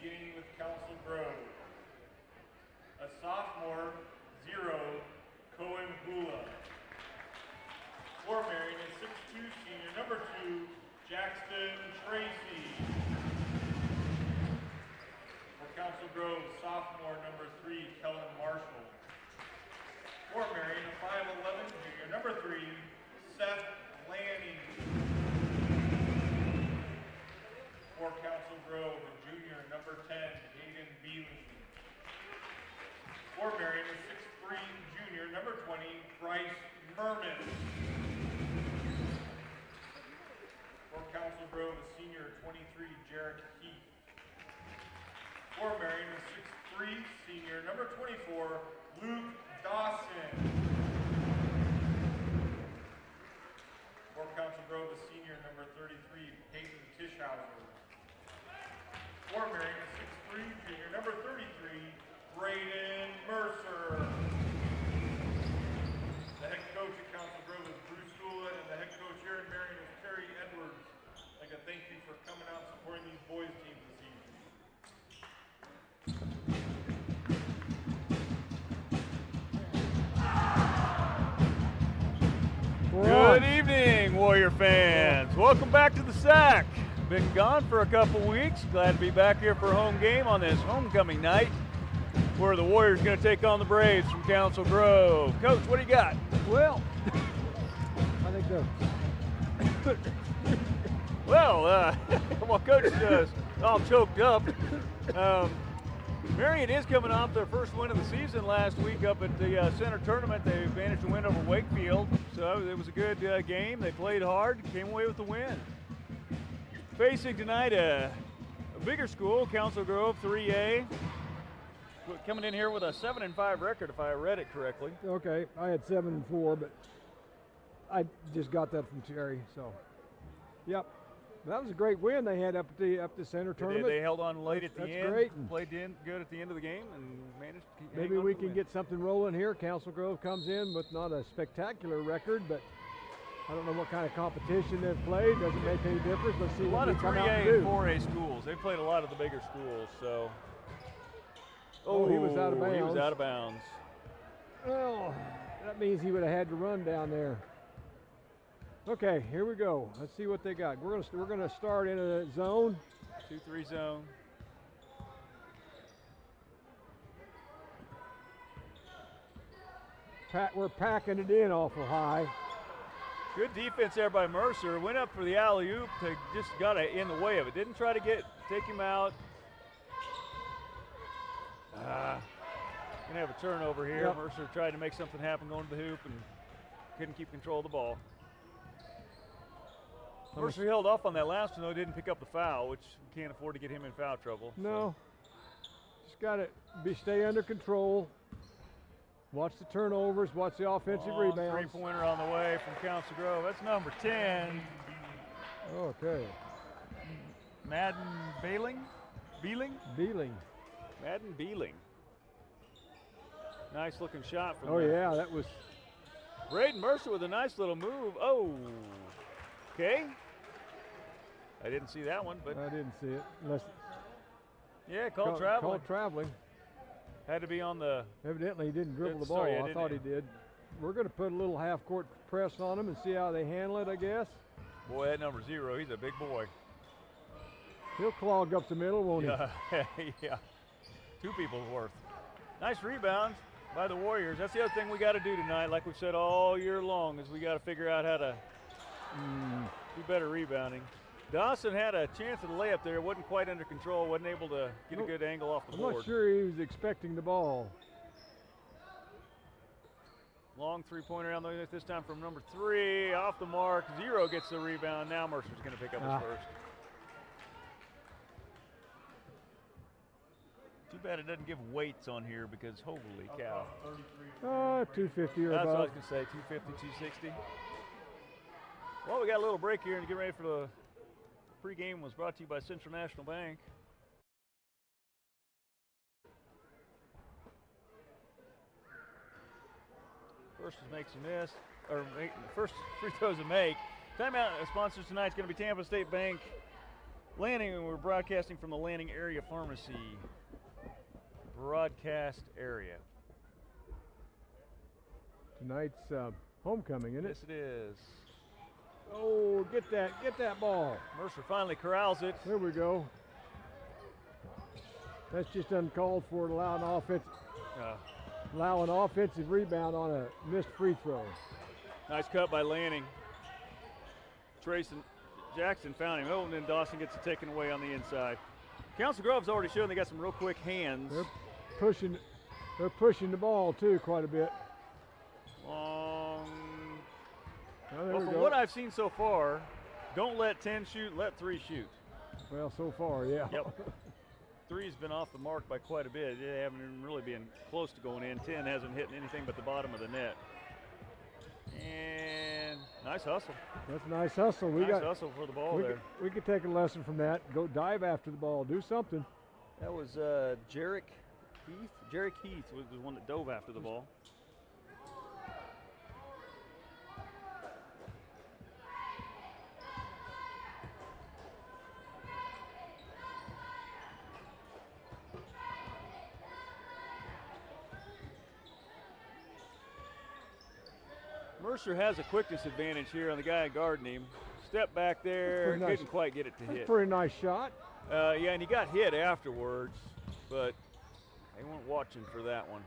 beginning with Council Grove. A sophomore, 0, Cohen Hula. For Marion, a 6'2" senior, number 2, Jackson Tracy. For Council Grove, sophomore, number 3, Kellen Marshall. For Marion, a 5'11" junior, number 3, Seth Lanning. For Council Grove, a junior, number 10, Hayden Beeling. For Marion, a 6'3" junior, number 20, Bryce Merman. For Council Grove, a senior, 23, Jarrett Heath. For Marion, a 6'3" senior, number 24, Luke Dawson. For Council Grove, a senior, number 33, Peyton Tischhauser. For Marion, a 6'3" junior, number 33, Braden Mercer. The head coach at Council Grove is Bruce Gula, and the head coach here in Marion is Terry Edwards. I'd like to thank you for coming out and supporting these boys teams this evening. Good evening, Warrior fans. Welcome back to the SAC. Been gone for a couple weeks. Glad to be back here for a home game on this homecoming night, where the Warriors going to take on the Braves from Council Grove. Coach, what do you got? Well, I think the well, Coach is all choked up. Marion is coming off their first win of the season last week up at the center tournament. They managed to win over Wakefield, so it was a good game. They played hard, came away with the win. Facing tonight a bigger school, Council Grove 3A, coming in here with a 7-5 record, if I read it correctly. Okay, I had 7-4, but I just got that from Terry. So, yep, that was a great win they had up the center tournament. They held on late at the end. That's great. Played good at the end of the game and managed to keep. Maybe we can get something rolling here. Council Grove comes in with not a spectacular record, but I don't know what kind of competition they've played. Doesn't make any difference. Let's see what we come out and do. A lot of 3A and 4A schools. They've played a lot of the bigger schools, so. Oh, he was out of bounds. He was out of bounds. Oh, that means he would have had to run down there. Okay, here we go. Let's see what they got. We're gonna start in a zone. 2-3 zone. We're packing it in awful high. Good defense there by Mercer. Went up for the alley-oop, just got in the way of it. Didn't try to take him out. Gonna have a turnover here. Yep. Mercer tried to make something happen going to the hoop and couldn't keep control of the ball. Mercer held off on that last one, though, didn't pick up the foul, which we can't afford to get him in foul trouble. No, just got to stay under control. Watch the turnovers, watch the offensive rebounds. Three-pointer on the way from Council Grove. That's number 10. Okay. Madden Beeling? Madden Beeling. Nice looking shot from there. Yeah, that was. Braden Mercer with a nice little move. Oh, okay. I didn't see that one, but. I didn't see it. Unless yeah, called traveling. Called traveling. Had to be on the. Evidently, he didn't dribble the ball. I thought he did. We're going to put a little half-court press on him and see how they handle it, I guess. Boy, that number 0, he's a big boy. He'll clog up the middle, won't he? Yeah. 2 people's worth. Nice rebound by the Warriors. That's the other thing we got to do tonight, like we've said all year long, is we got to figure out how to do better rebounding. Dawson had a chance at the layup there, wasn't quite under control, wasn't able to get a good angle off the board. I'm not sure he was expecting the ball. Long three-pointer on this time from number 3, off the mark. 0 gets the rebound. Now Mercer's going to pick up his first. Too bad it doesn't give weights on here because holy cow. 250 or That's above. what I was going to say, 250, 260. Well, we got a little break here and get ready for the pregame. Was brought to you by Central National Bank. First is makes a miss, first free throws a make. Timeout sponsors tonight is going to be Tampa State Bank Lanning, and we're broadcasting from the Lanning Area Pharmacy. Broadcast area. Tonight's homecoming, isn't it? Yes, it is. Oh, get that ball. Mercer finally corrals it. There we go. That's just uncalled for to allow an offensive rebound on a missed free throw. Nice cut by Lanning. Jackson found him. Oh, and then Dawson gets it taken away on the inside. Council Grove's already shown they got some real quick hands. They're pushing the ball too quite a bit. Long. Oh, well, from what I've seen so far, don't let 10 shoot, let 3 shoot. Well, so far, yeah. Yep. 3's been off the mark by quite a bit. They haven't even really been close to going in. 10 hasn't hit anything but the bottom of the net. And nice hustle. That's a nice hustle. Nice hustle for the ball there. We could take a lesson from that. Go dive after the ball. Do something. That was Jarek Heath. Jarek Heath was the one that dove after the ball. Mercer has a quickness advantage here on the guy guarding him. Step back there, couldn't quite get it to hit. That's a pretty nice shot. Yeah, and he got hit afterwards, but they weren't watching for that one.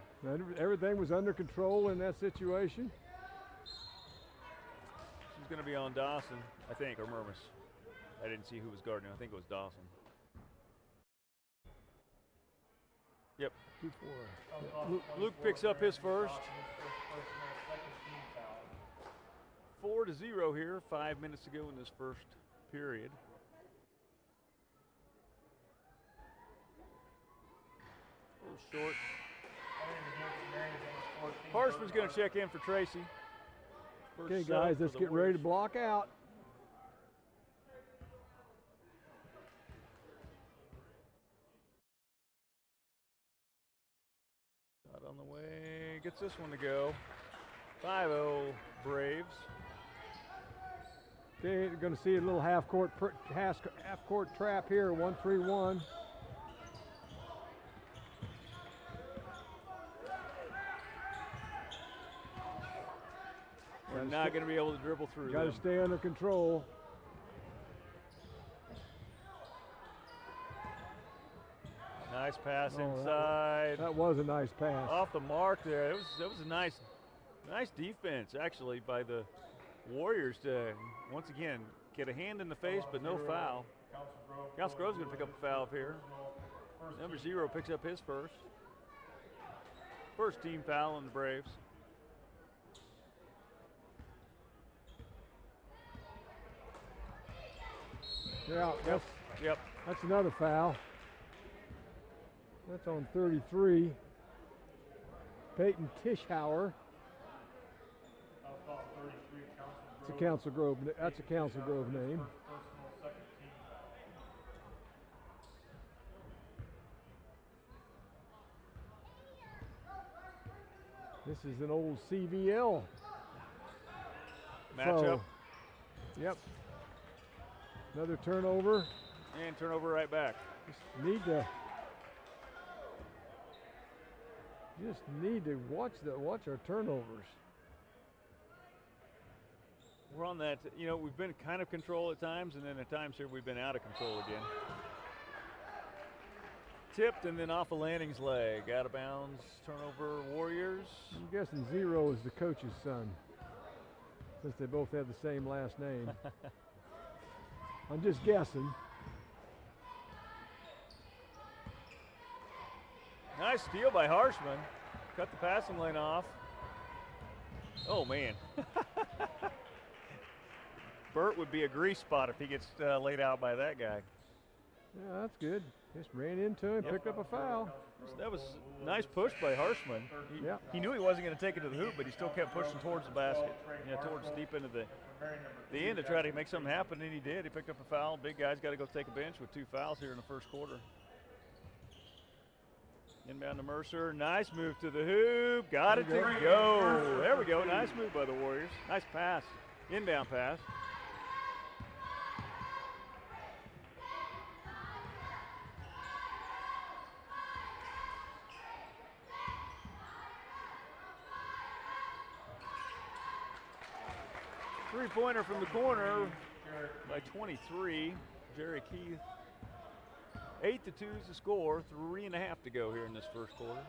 Everything was under control in that situation. She's going to be on Dawson, I think, or Murmis. I didn't see who was guarding him. I think it was Dawson. Yep. 2-4. Luke picks up his first. 4-0 here, 5 minutes to go in this first period. A little short. Harshman's going to check in for Tracy. Okay, guys, let's get ready to block out. Out on the way, gets this one to go. 5-0 Braves. Okay, you're going to see a little half-court trap here, 1-3-1. We're not going to be able to dribble through. Got to stay under control. Nice pass inside. That was a nice pass. Off the mark there. It was a nice defense actually by the Warriors to once again get a hand in the face, but no foul. Council Grove's going to pick up a foul here. Number 0 picks up his first. First team foul on the Braves. Yeah, that's another foul. That's on 33. Peyton Tischauer. It's a Council Grove. That's a Council Grove name. This is an old CVL matchup. Yep. Another turnover. And turnover right back. Just need to watch our turnovers. We're on that, we've been kind of control at times, and then at times here we've been out of control again. Tipped and then off of Lanning's leg. Out of bounds, turnover, Warriors. I'm guessing 0 is the coach's son, since they both have the same last name. I'm just guessing. Nice steal by Harshman. Cut the passing lane off. Oh, man. Burt would be a grease spot if he gets laid out by that guy. Yeah, that's good. Just ran into him, picked up a foul. That was a nice push by Harshman. He knew he wasn't going to take it to the hoop, but he still kept pushing towards the basket. Towards deep into the end to try to make something happen, and he did. He picked up a foul. Big guy's got to go take a bench with 2 fouls here in the first quarter. Inbound to Mercer. Nice move to the hoop. Got it to go. There we go. Nice move by the Warriors. Nice pass. Inbound pass. Three-pointer from the corner by 23, Jerry Keith. 8-2 is the score, 3.5 to go here in this first quarter.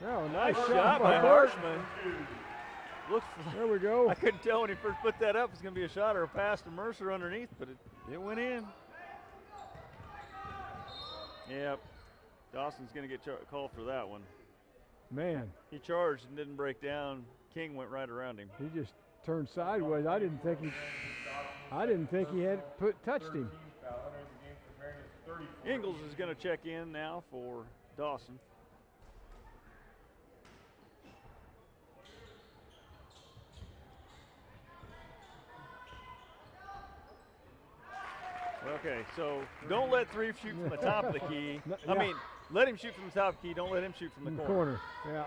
Oh, nice shot by Harshman. Looks like, there we go. I couldn't tell when he first put that up if it's going to be a shot or a pass to Mercer underneath, but it went in. Yep. Dawson's going to get called for that one. Man. He charged and didn't break down. King went right around him. He just turned sideways. I didn't think he had touched him. Ingalls is going to check in now for Dawson. Okay, so don't let three shoot from the top of the key. I mean, let him shoot from the top of the key. Don't let him shoot from the corner. Yeah.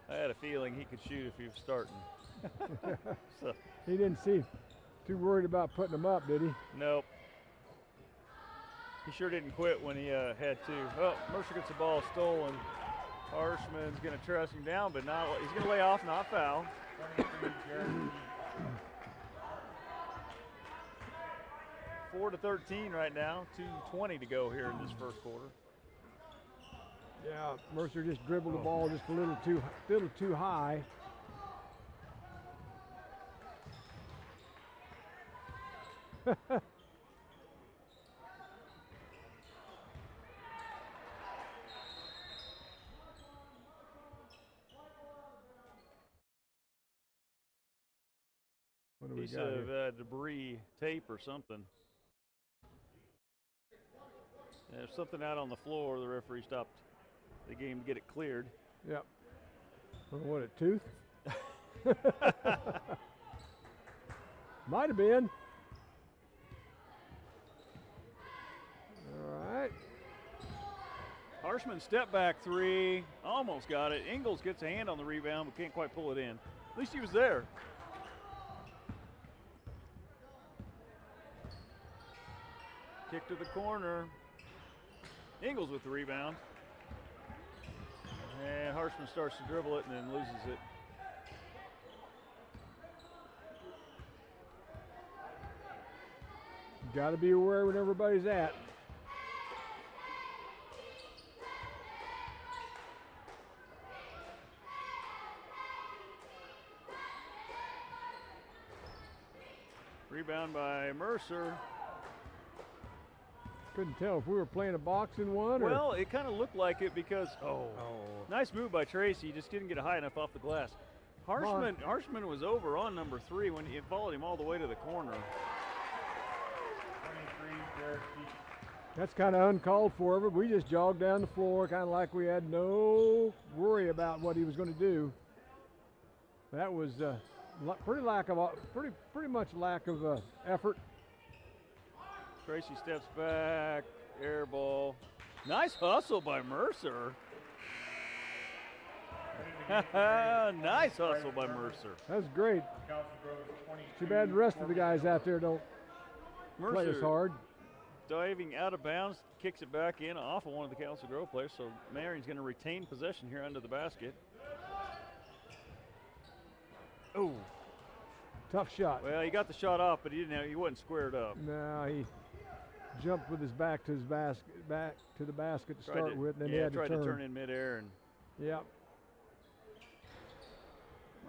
I had a feeling he could shoot if he was starting. So. He didn't seem too worried about putting them up, did he? Nope. He sure didn't quit when he had to. Oh, Mercer gets the ball stolen. Harshman's going to trust him down, but not. He's going to lay off, not foul. 4-13 right now. 2:20 to go here in this first quarter. Yeah, Mercer just dribbled the ball just a little too high. What do we Piece got of here? debris, tape or something. There's something out on the floor. The referee stopped the game to get it cleared. Yep. What, a tooth? Might have been. All right. Harshman step back three, almost got it. Ingalls gets a hand on the rebound, but can't quite pull it in. At least he was there. Kick to the corner. Ingalls with the rebound. And Harshman starts to dribble it and then loses it. Got to be aware when everybody's at. Rebound by Mercer. Couldn't tell if we were playing a boxing one. Well, it kind of looked like it because, nice move by Tracy. Just didn't get it high enough off the glass. Harshman was over on number 3 when he followed him all the way to the corner. 23, Jared Keith. That's kind of uncalled for, but we just jogged down the floor, kind of like we had no worry about what he was going to do. That was pretty much lack of effort. Tracy steps back, air ball. Nice hustle by Mercer. Nice hustle by Mercer. That was great. Too bad the rest of the guys out there don't play as hard. Diving out of bounds, kicks it back in off of one of the Council Grove players, so Marion's going to retain possession here under the basket. Oh. Tough shot. Well, he got the shot off, but he wasn't squared up. No, he jumped with his back to the basket to start with, and then he had tried to turn in midair. And yep.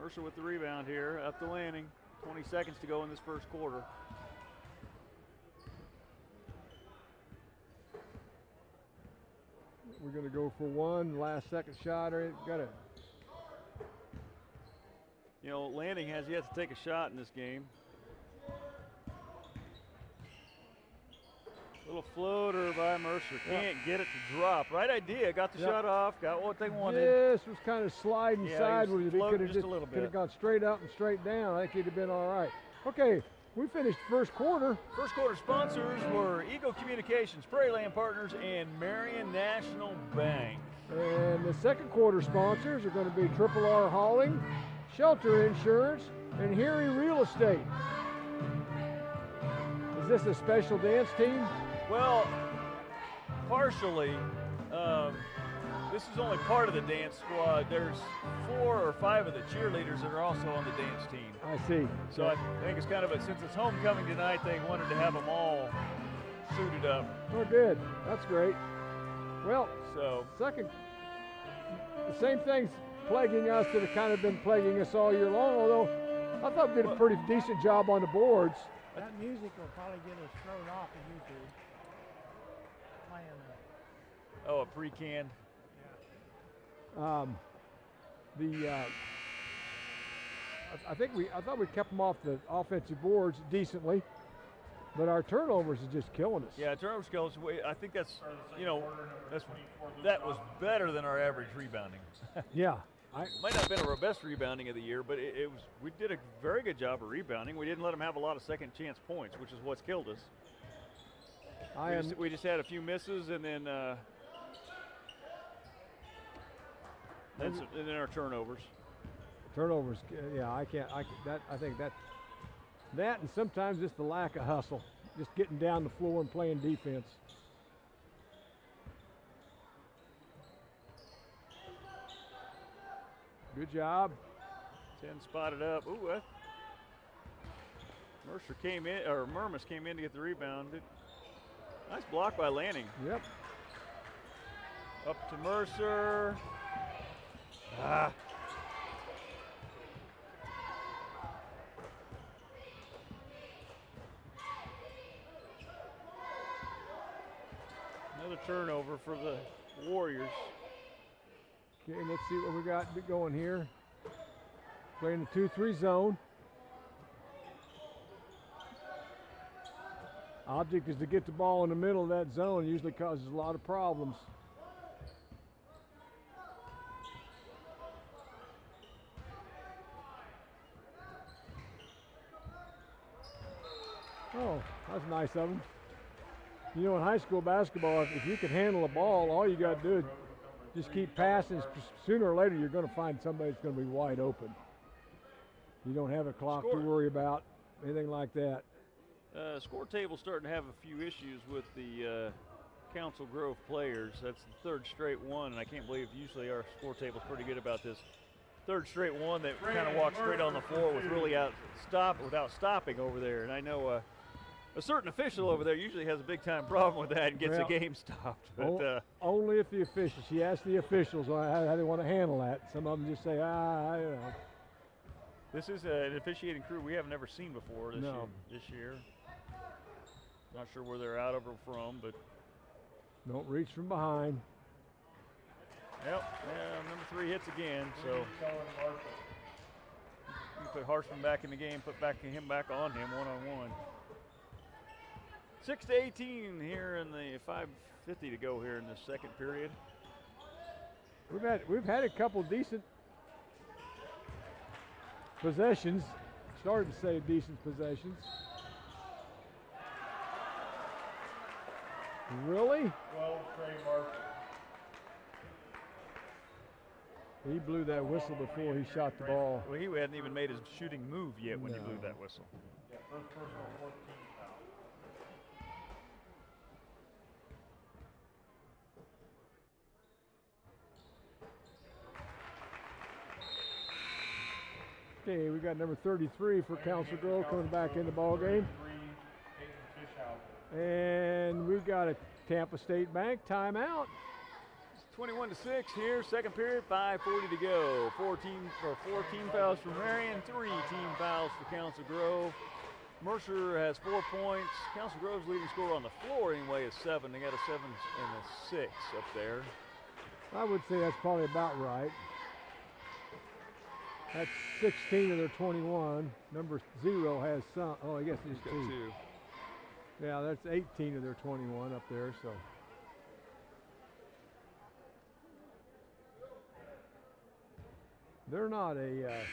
Mercer with the rebound here up the landing. 20 seconds to go in this first quarter. We're going to go for one last second shot. Or got it. You know, Landing has yet to take a shot in this game. Little floater by Mercer. Can't get it to drop. Right idea. Got the shot off. Got what they wanted. This was kind of sliding sideways. It could have just a little bit. Could have gone straight up and straight down. I think he'd have been all right. Okay, we finished the first quarter. First quarter sponsors were Eagle Communications, Prairie Land Partners, and Marion National Bank. And the second quarter sponsors are going to be Triple R Hauling, Shelter Insurance, and Harry Real Estate. As this a special dance team? Well, partially. This is only part of the dance squad. There's 4 or 5 of the cheerleaders that are also on the dance team. I see. So I think it's kind of since it's homecoming tonight, they wanted to have them all suited up. Oh, good. That's great. Well, So the same things plaguing us that have kind of been plaguing us all year long, although I thought we did a pretty decent job on the boards. That music will probably get us thrown off of YouTube. Playing a pre-canned. I thought we kept them off the offensive boards decently, but our turnovers is just killing us. Yeah, turnover skills. I think that was better than our average rebounding. Yeah. Might not have been our best rebounding of the year, but we did a very good job of rebounding. We didn't let them have a lot of second chance points, which is what's killed us. We just had a few misses, and then our turnovers. Turnovers, yeah, I think that and sometimes just the lack of hustle, just getting down the floor and playing defense. Good job. 10 spotted up. Ooh, Murmas came in to get the rebound. Nice block by Lanning. Yep. Up to Mercer. Another turnover for the Warriors. Okay, let's see what we got going here. Playing the 2-3 zone. Object is to get the ball in the middle of that zone. Usually causes a lot of problems. Oh, that's nice of them. You know, in high school basketball, if you can handle a ball, all you got to do is just keep passing. Sooner or later, you're going to find somebody that's going to be wide open. You don't have a clock to worry about, anything like that. Score table's starting to have a few issues with the Council Grove players. That's the third straight one, and I can't believe usually our score table's pretty good about this. Third straight one that kind of walked straight on the floor with really without stopping over there. And I know a certain official over there usually has a big time problem with that and gets the game stopped. But only if the officials. She asked the officials how they want to handle that. Some of them just say, you know. This is an officiating crew we have never seen before this year. Not sure where they're out of or from, but don't reach from behind. Yep, number 3 hits again. So you put Harshman back in the game, put him back on him 1-on-1. 6-18 here in the 5:50 to go here in the second period. We've had a couple decent possessions. Started to say decent possessions. Really? 12, Trey Marshall. He blew that whistle before he shot the ball. Well, he hadn't even made his shooting move yet when he blew that whistle. Yeah, first personal 14 foul. Okay, we got number 33 for Council Grove coming back in the ball game. And we got a Tampa State Bank timeout. 21-6 here, second period, 5:40 to go. 14 fouls for Marion, 3 team fouls for Council Grove. Mercer has 4 points. Council Grove's leading scorer on the floor anyway is 7. They got a 7 and a 6 up there. I would say that's probably about right. That's 16 of their 21. Number 0 has some. Oh, I guess it's 2. Yeah, that's 18 of their 21 up there. So. They're not a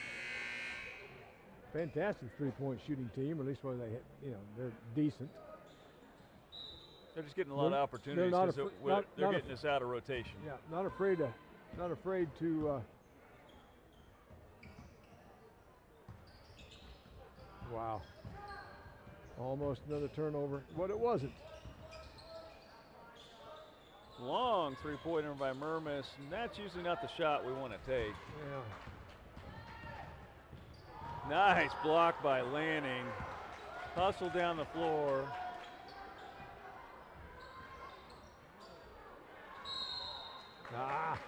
fantastic three-point shooting team, or at least where they're decent. They're just getting a lot of opportunities because they're getting us out of rotation. Yeah, not afraid to. Wow. Almost another turnover, but it wasn't. Long three-pointer by Mermis, and that's usually not the shot we want to take. Yeah. Nice block by Lanning. Hustle down the floor. Ah.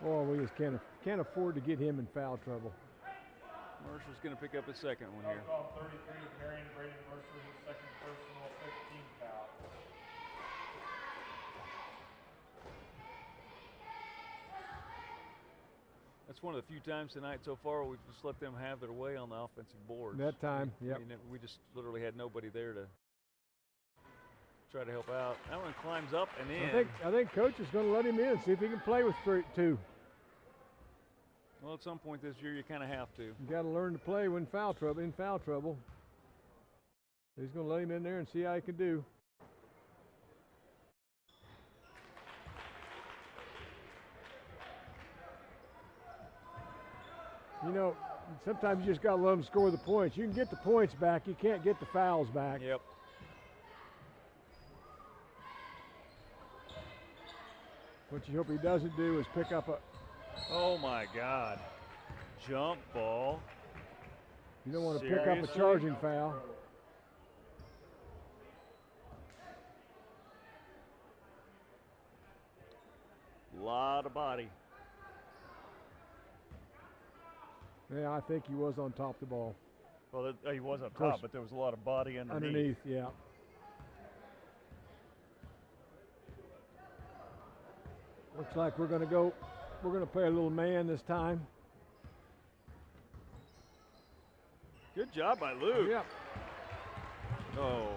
Oh, we just can't afford to get him in foul trouble. Mercer's going to pick up his second one here. Foul 33 of Marion, Braden Mercer, his second personal, 15 foul. That's one of the few times tonight so far we've just let them have their way on the offensive boards. That time, yep. We just literally had nobody there to try to help out. That one climbs up and in. I think Coach is going to let him in, see if he can play with 2. Well, at some point this year you kind of have to. You got to learn to play when in foul trouble. He's going to let him in there and see how he can do. You know, sometimes you just got to let them score the points. You can get the points back. You can't get the fouls back. Yep. What you hope he doesn't do is pick up a... Oh, my God. Jump ball. You don't want to pick up a charging foul. Lot of body. Yeah, I think he was on top of the ball. Well, he was up top, but there was a lot of body underneath. Underneath, yeah. Looks like we're going to play a little man this time. Good job by Luke. Yep. Oh.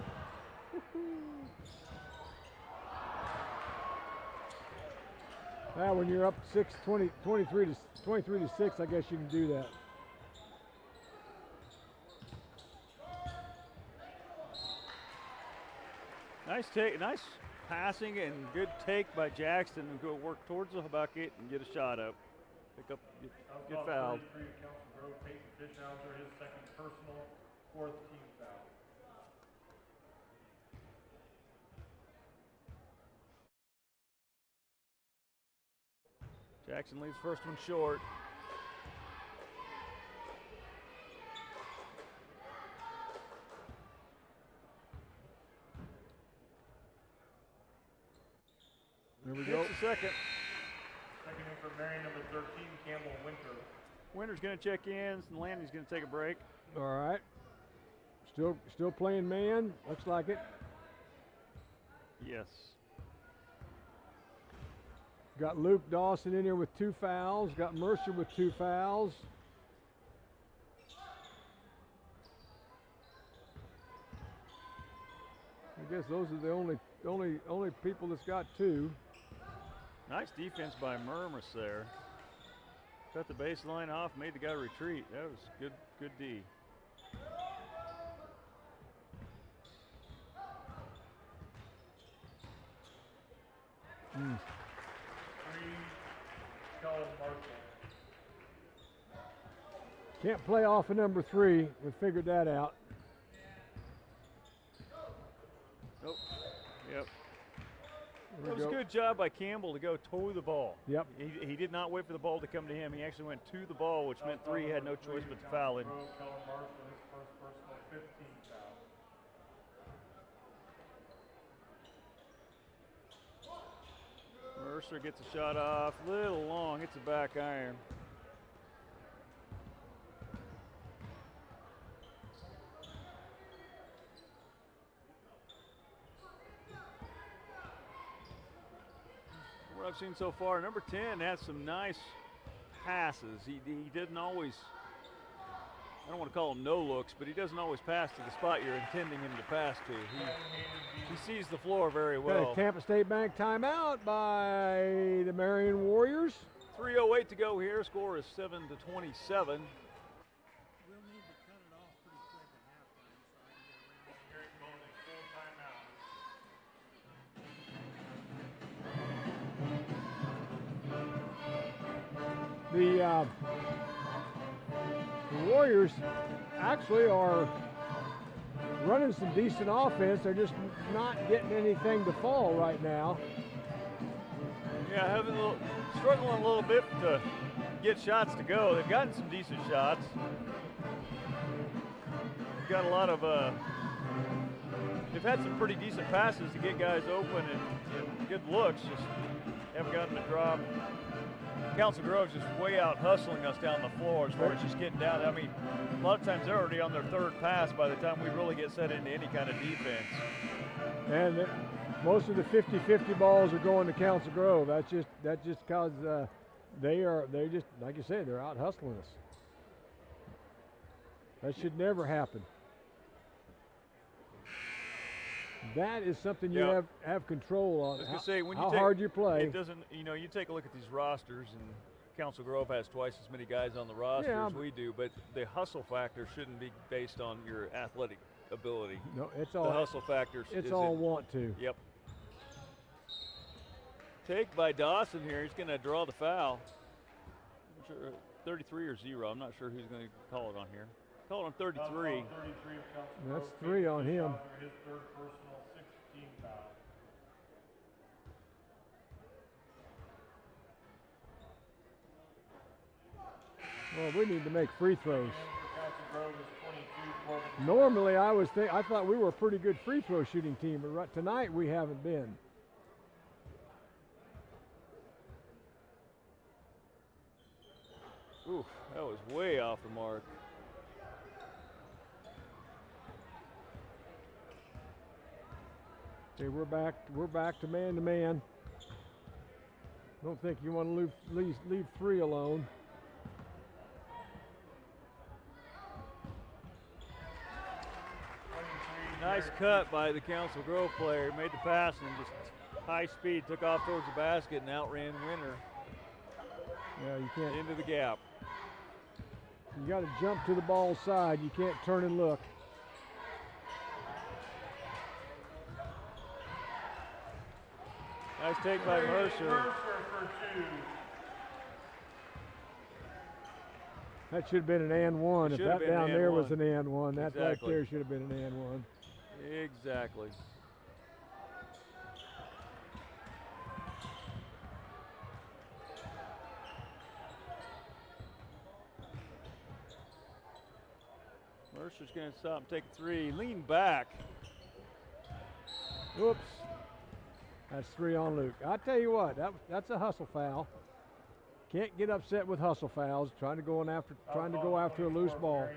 Now, when you're up 23 to 6, I guess you can do that. Nice passing and good take by Jackson and go work towards the bucket and get a shot up. Pick up, get fouled. 33 of Council Grove, Peyton Fishhauser, his second personal, 4th team foul. Jackson leaves first one short. There we go. The second. Second in for Marion, number 13, Campbell Winter. Winter's going to check in, and Landon's going to take a break. All right. Still playing man. Looks like it. Yes. Got Luke Dawson in here with 2 fouls. Got Mercer with 2 fouls. I guess those are the only people that's got 2. Nice defense by Mermis there. Cut the baseline off, made the guy retreat. That was good D. Can't play off of number 3. We figured that out. Nope. Yep. It was a good job by Campbell to go toe the ball. Yep. He did not wait for the ball to come to him. He actually went to the ball, which meant 3 had no choice but to foul him. Mercer gets a shot off, little long, hits a back iron. What I've seen so far, number 10 has some nice passes. He didn't always, I don't want to call him no looks, but he doesn't always pass to the spot you're intending him to pass to. He sees the floor very well. Got a Tampa State Bank timeout by the Marion Warriors. 3:08 to go here. Score is 7-27. We'll need to cut it off pretty quick at halftime. The Warriors actually are running some decent offense. They're just not getting anything to fall right now. Yeah, struggling a little bit to get shots to go. They've gotten some decent shots. They've got a lot of, they've had some pretty decent passes to get guys open and good looks, just haven't gotten to drop. Council Grove's just way out hustling us down the floor as far as just getting down. I mean, a lot of times they're already on their third pass by the time we really get set into any kind of defense. And most of the 50-50 balls are going to Council Grove. That's just because they're just, like you said, they're out hustling us. That should never happen. That is something you have control on. I was gonna say, when how hard you play. It doesn't, you take a look at these rosters, and Council Grove has twice as many guys on the roster as we do, but the hustle factor shouldn't be based on your athletic ability. No, it's all the hustle factor. It's all want to. Yep. Take by Dawson here. He's going to draw the foul. I'm sure 33 or 0. I'm not sure who's going to call it on here. Call it on 33. That's 3 on him. His third personal 16 foul. Well, we need to make free throws. Normally, I thought we were a pretty good free throw shooting team, but tonight we haven't been. Ooh, that was way off the mark. Okay, we're back to man. Don't think you want to leave 3 alone. Nice cut by the Council Grove player. Made the pass and just high speed took off towards the basket and outran Winter. Yeah, you can't. Into the gap. You got to jump to the ball side. You can't turn and look. Nice take by Mercer. Mercer for 2. That should have been an and one. If that down there was an and one, that right there should have been an and one. Exactly. Mercer's going to stop and take 3. Lean back. Oops. That's 3 on Luke. I tell you what, that's a hustle foul. Can't get upset with hustle fouls. Trying to go after a loose ball.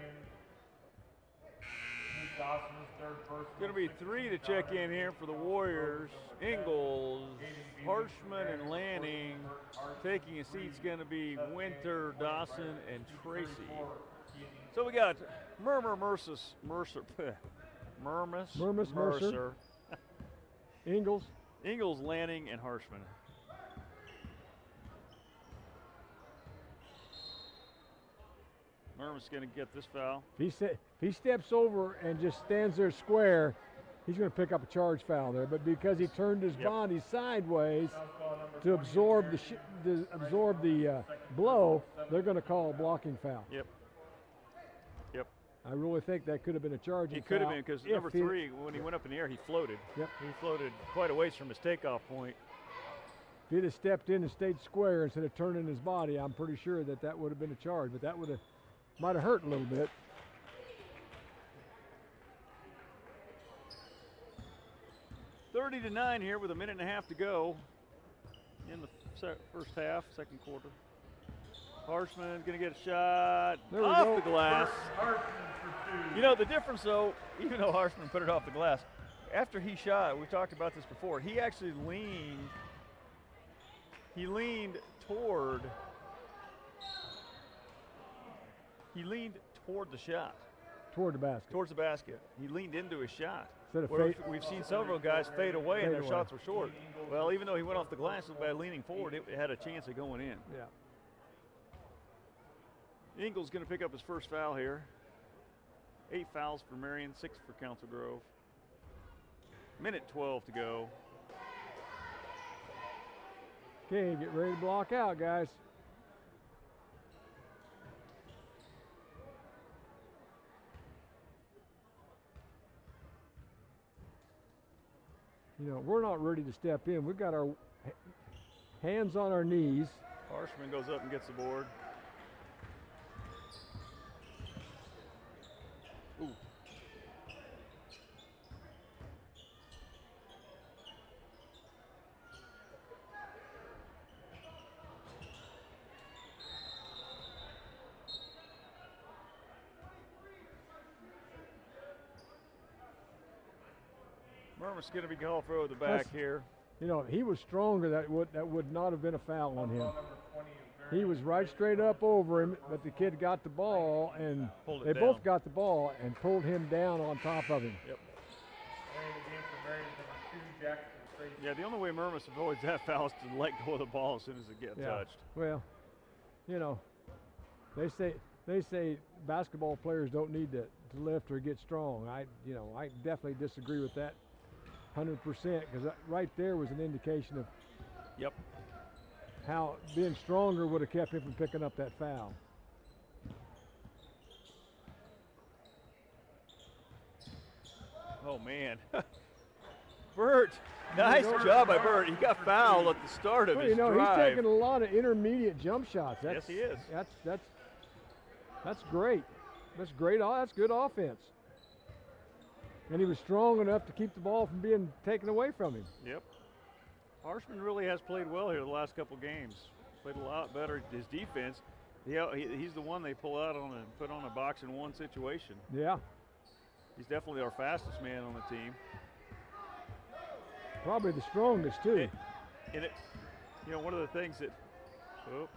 It's going to be 3 to check in here for the Warriors. Ingalls, Harshman, and Lanning. Taking a seat's going to be Winter, Dawson, and Tracy. So we got Mercer. Ingalls, Lanning, and Harshman. Merman's going to get this foul. If he steps over and just stands there square, he's going to pick up a charge foul there. But because he turned his body sideways to absorb the blow, they're going to call a blocking foul. Yep. I really think that could have been a charging foul. It could have been because number 3, when he went up in the air, he floated. Yep. He floated quite a ways from his takeoff point. If he'd have stepped in and stayed square instead of turning his body, I'm pretty sure that would have been a charge. But that might have hurt a little bit. $30-9 here with a minute and a half to go in the first half, second quarter. Harshman's going to get a shot off the glass. The difference, though, even though Harshman put it off the glass, after he shot, we talked about this before, he actually leaned toward the shot. Toward the basket. Towards the basket. He leaned into his shot. We've seen several guys fade away and their shots were short. Well, even though he went off the glass by leaning forward, it had a chance of going in. Yeah. Ingles going to pick up his first foul here. 8 fouls for Marion, 6 for Council Grove. Minute 12 to go. Okay, get ready to block out, guys. You know, we're not ready to step in. We've got our hands on our knees. Harshman goes up and gets the board. Ooh. Murmas going to be called for the back here. You know, he was stronger. That would not have been a foul on him. Number 20 is very He was right straight up over him, but the kid got the ball, and Pulled it they down. both got the ball and pulled him down on top of him. Yep. playing the game for Marion, number 2, Jackson Tracy. Yeah, the only way Murmas avoids that foul is to let go of the ball as soon as it gets touched. Well, you know, they say basketball players don't need to lift or get strong. I definitely disagree with that 100%, because right there was an indication of Yep. how being stronger would have kept him from picking up that foul. Oh man. Bert, nice job by Bert. He got fouled at the start of Well, his you know, drive. he's taking a lot of intermediate jump shots. Yes, he is. That's great. That's great. That's good offense. And he was strong enough to keep the ball from being taken away from him. Yep. Harshman really has played well here the last couple games. Played a lot better. His defense, he's the one they pull out on and put on a box and one situation. Yeah. He's definitely our fastest man on the team. Probably the strongest too. And it, you know, one of the things that, oh.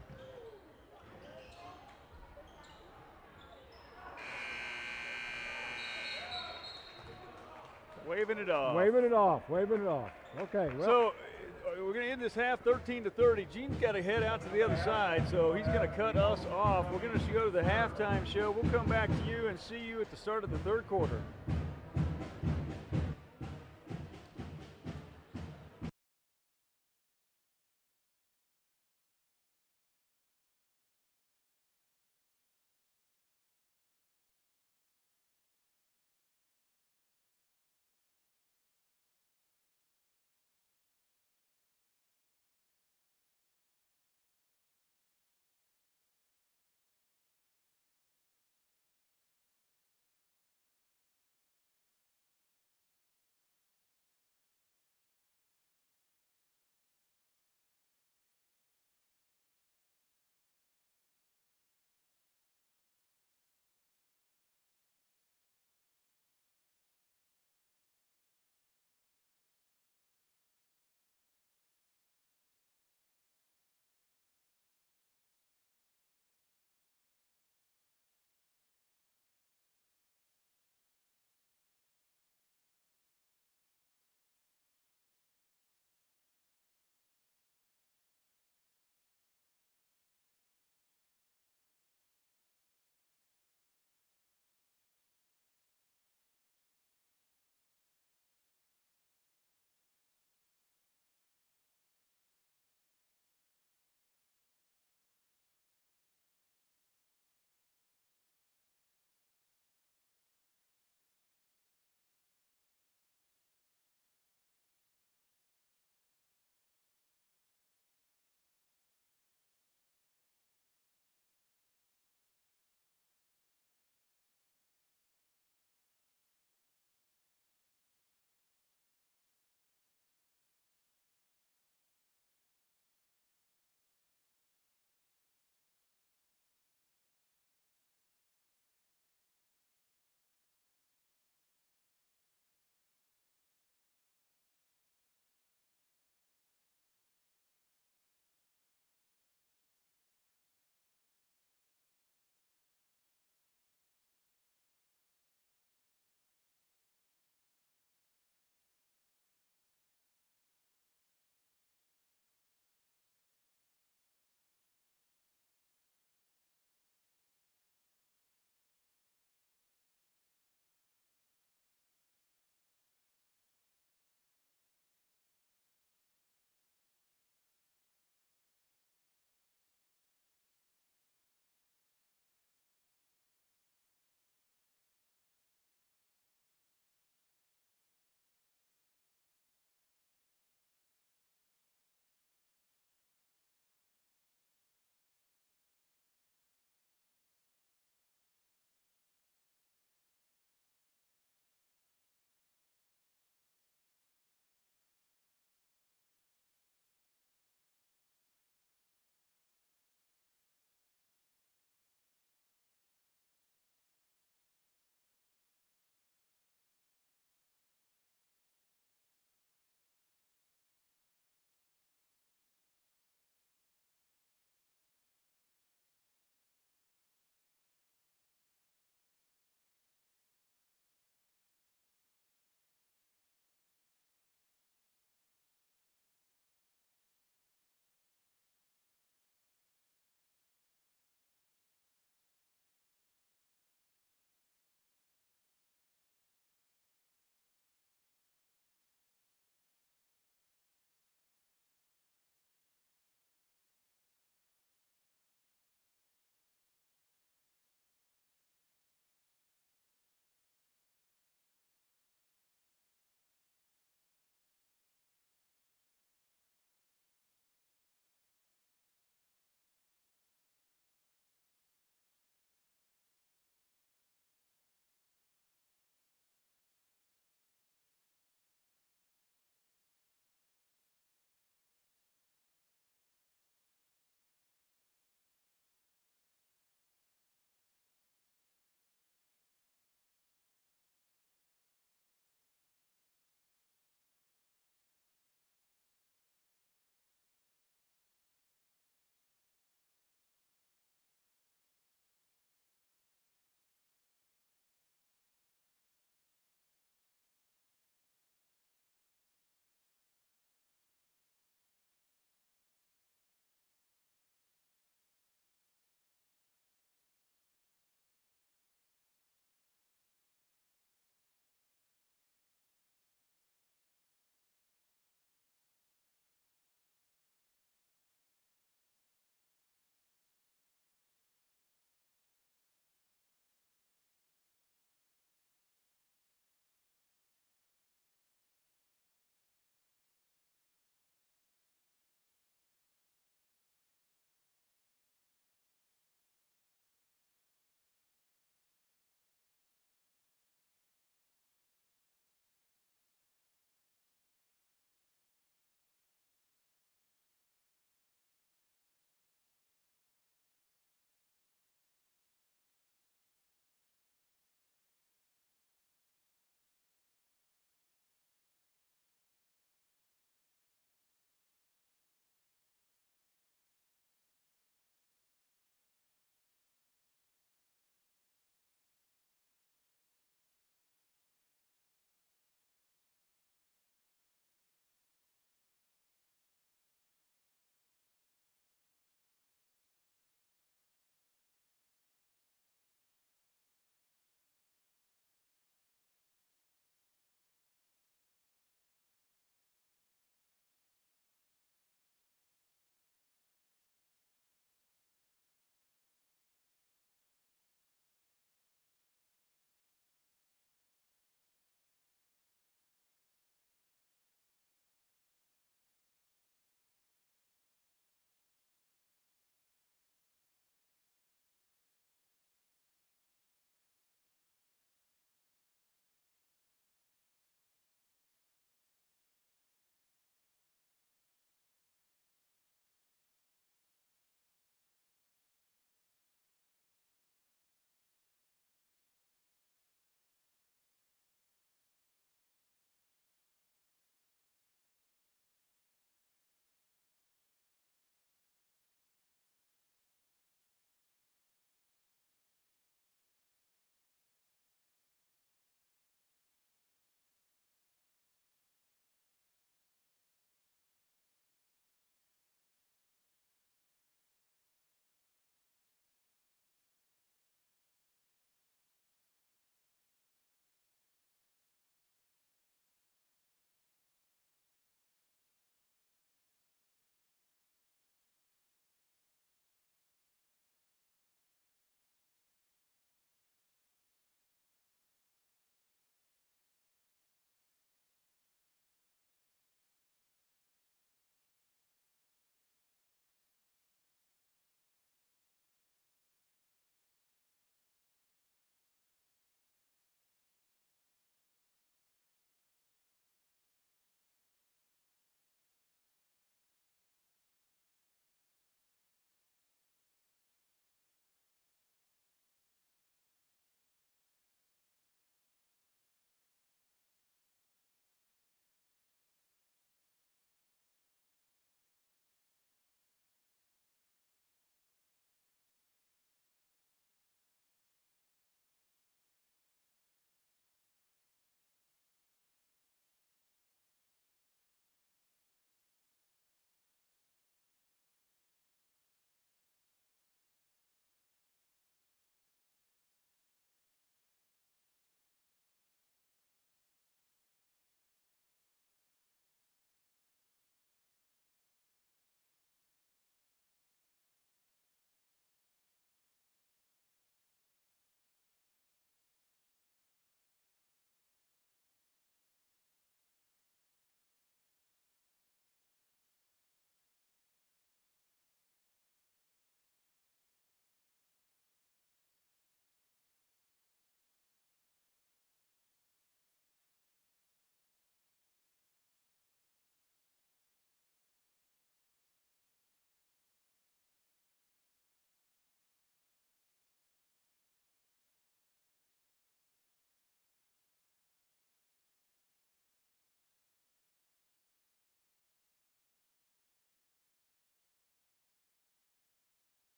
Waving it off. Waving it off. Waving it off. Okay. Well, So we're going to end this half 13-30. Gene's got to head out to the other side, so he's going to cut us off. We're going to go to the halftime show. We'll come back to you and see you at the start of the third quarter.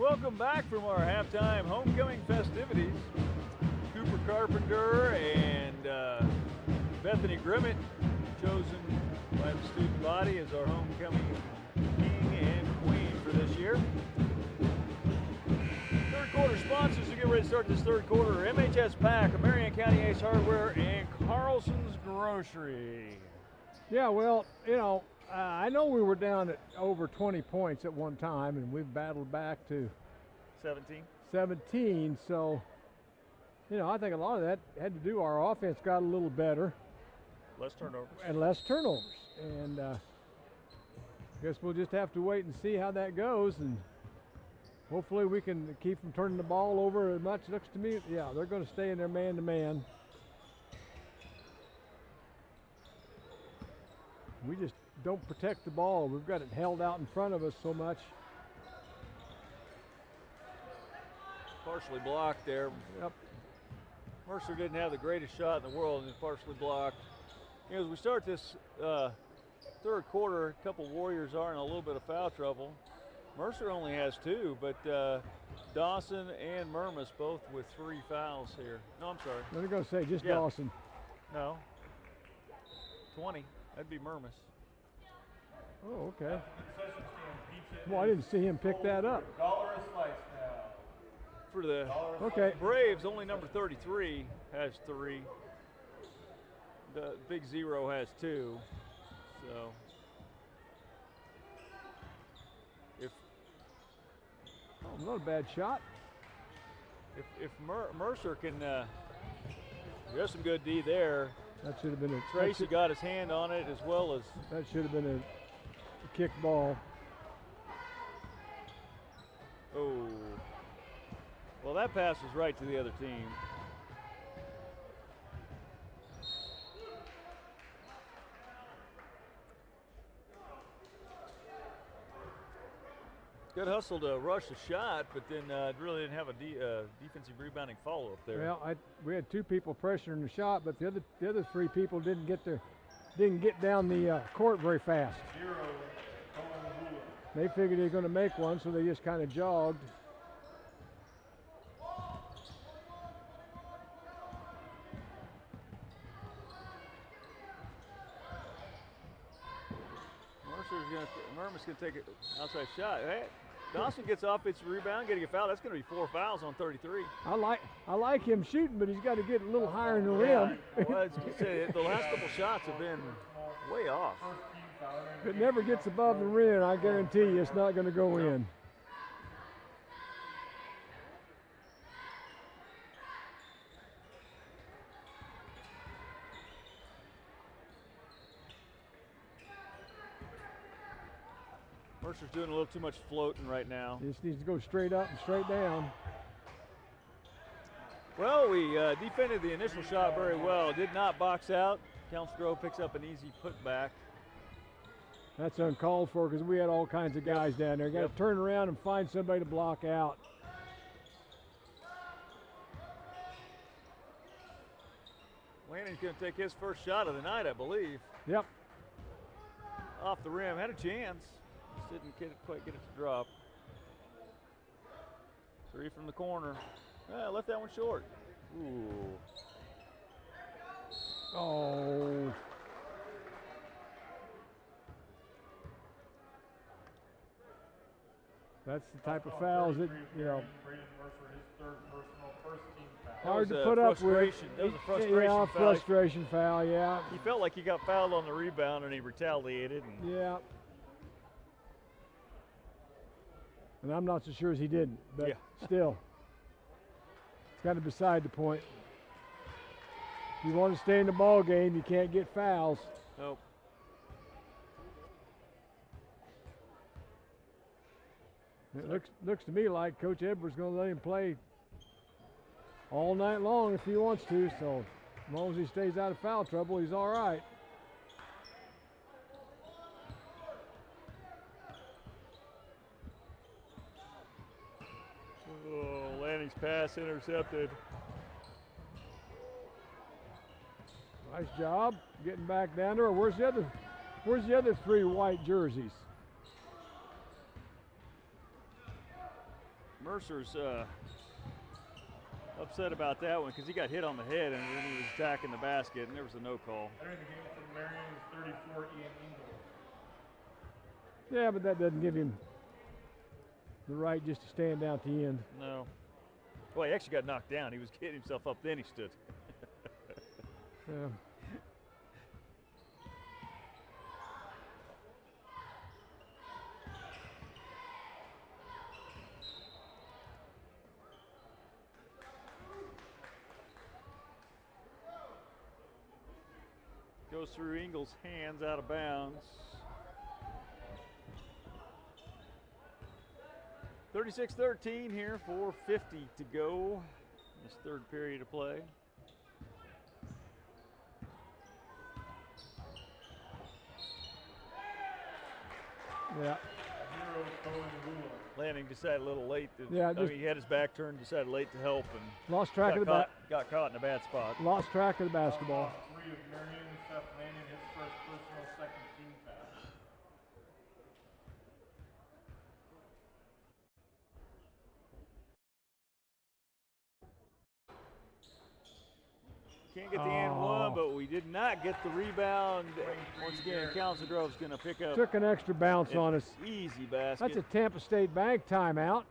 Welcome back from our halftime homecoming festivities. Cooper Carpenter and Bethany Grimmett chosen by the student body as our homecoming king and queen for this year. Third quarter sponsors to get ready to start this third quarter: MHS Pack, Marion County Ace Hardware, and Carlson's Grocery. Yeah, well, you know, I know we were down at over 20 points at one time, and we've battled back to 17. So, you know, I think a lot of that had to do, our offense got a little better. Less turnovers. And less turnovers. And I guess we'll just have to wait and see how that goes. And hopefully we can keep them turning the ball over as much. Looks to me, yeah, they're going to stay in their man-to-man. We just don't protect the ball. We've got it held out in front of us so much. Partially blocked there. Yep. Mercer didn't have the greatest shot in the world, and it's partially blocked. You know, as we start this third quarter, a couple Warriors are in a little bit of foul trouble. Mercer only has 2, but Dawson and Murmas both with 3 fouls here. No, I'm sorry. I was going to say just Yeah. Dawson. No. 20. That'd be Murmas. Oh, okay. Concession stand keeps it. Well, I didn't see him pick that up. $1 a slice now. For the Okay. Braves, only number 33 has 3. The big 0 has 2. So if Not a bad shot. if Mercer can, there's some good D there. That should have been a Tracy got his hand on it as well as. That should have been a kick ball. Oh. Well, that pass was right to the other team. Good hustle to rush the shot, but then really didn't have a defensive rebounding follow-up there. Well, we had 2 people pressuring the shot, but the other 3 people didn't get down the court very fast. 0, They figured they were going to make one, so they just kind of jogged. Murmas going to take an outside shot. Hey, Dawson gets off its rebound, getting a foul. That's going to be 4 fouls on 33. I like him shooting, but he's got to get a little higher in the rim. Well, as you say, the last couple shots have been way off. If it never gets above the rim, I guarantee you it's not going to go in. Mercer's doing a little too much floating right now. He just needs to go straight up and straight down. Well, we defended the initial shot very well. Did not box out. Council Grove picks up an easy putback. That's uncalled for because we had all kinds of guys down there. Got to turn around and find somebody to block out. Lanning's going to take his first shot of the night, I believe. Yep. Off the rim, had a chance. Just didn't quite get it to drop. 3 from the corner. Left that one short. Ooh. Oh. That's the type of fouls that, you know, Braden Mercer, his 3rd personal, 1st team foul. hard That to was put a up with. frustration. That was a frustration Yeah, foul. frustration foul, yeah. He felt like he got fouled on the rebound and he retaliated. And Yeah. And I'm not so sure as he didn't, but Yeah. still. It's kind of beside the point. If you want to stay in the ball game, you can't get fouls. Nope. It looks to me like Coach Edwards going to let him play all night long if he wants to, so as long as he stays out of foul trouble, he's all right. Oh, Lanning's pass intercepted. Nice job getting back down there. Where's the other 3 white jerseys? Mercer's upset about that one because he got hit on the head and then he was attacking the basket and there was a no call. Entering the game from Marion is 34, Ian Ingalls. Yeah, but that doesn't give him the right just to stand down at the end. No. Well, he actually got knocked down. He was getting himself up, then he stood. Yeah. Goes through Ingles' hands, out of bounds. 36-13 here, 4:50 to go in this third period of play. Yeah. Lanning decided a little late. Yeah, I mean, he had his back turned, decided late to help, and lost track of the got caught in a bad spot. lost track of the basketball. 3 of Marion, Seth Lanning, his first personal, second team foul. Can't get the and one, but we did not get the rebound. Once again, Council Grove's going to pick up. Took an extra bounce on us. Easy basket. That's a Tampa State Bank timeout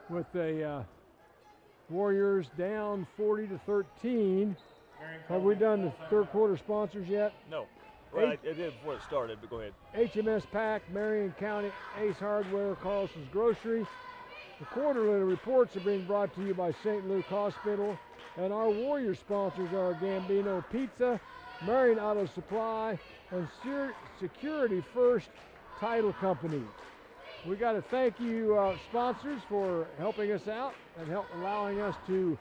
with the Warriors down 40-13. Have we done the third quarter sponsors yet? No. Well, I did before it started, but go ahead. HMS Pack, Marion County, Ace Hardware, Carlson's Grocery. The quarterly reports are being brought to you by St. Luke Hospital. And our Warrior sponsors are Gambino Pizza, Marion Auto Supply, and Security First Title Company. We got to thank you sponsors for helping us out and allowing us to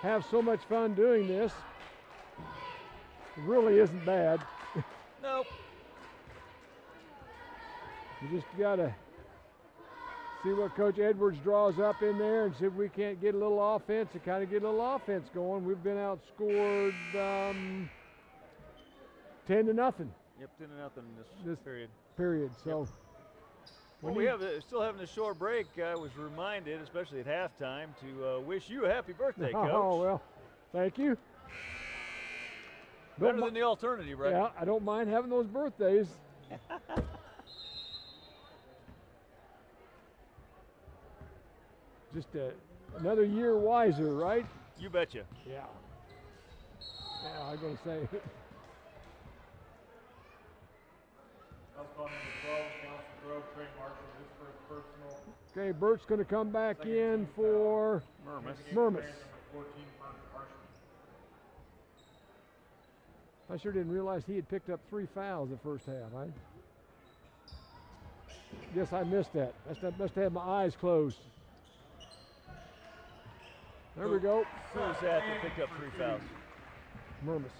have so much fun doing this. It really isn't bad. Nope. You just got to see what Coach Edwards draws up in there and see if we can't get a little offense and kind of get a little offense going. We've been outscored 10-0. Yep, 10-0 in this period. So, well, we have still having a short break. I was reminded, especially at halftime, to wish you a happy birthday, Coach. Oh well, thank you. Better than the alternative, right? Yeah, I don't mind having those birthdays. Just another year wiser, right? You betcha. Yeah. Yeah, I was going to say. Okay, Bert's going to come back in for Mermis. I sure didn't realize he had picked up 3 fouls the first half. I guess I missed that. Must have had my eyes closed. There we go. Who was that that picked up 3 fouls? Mermis.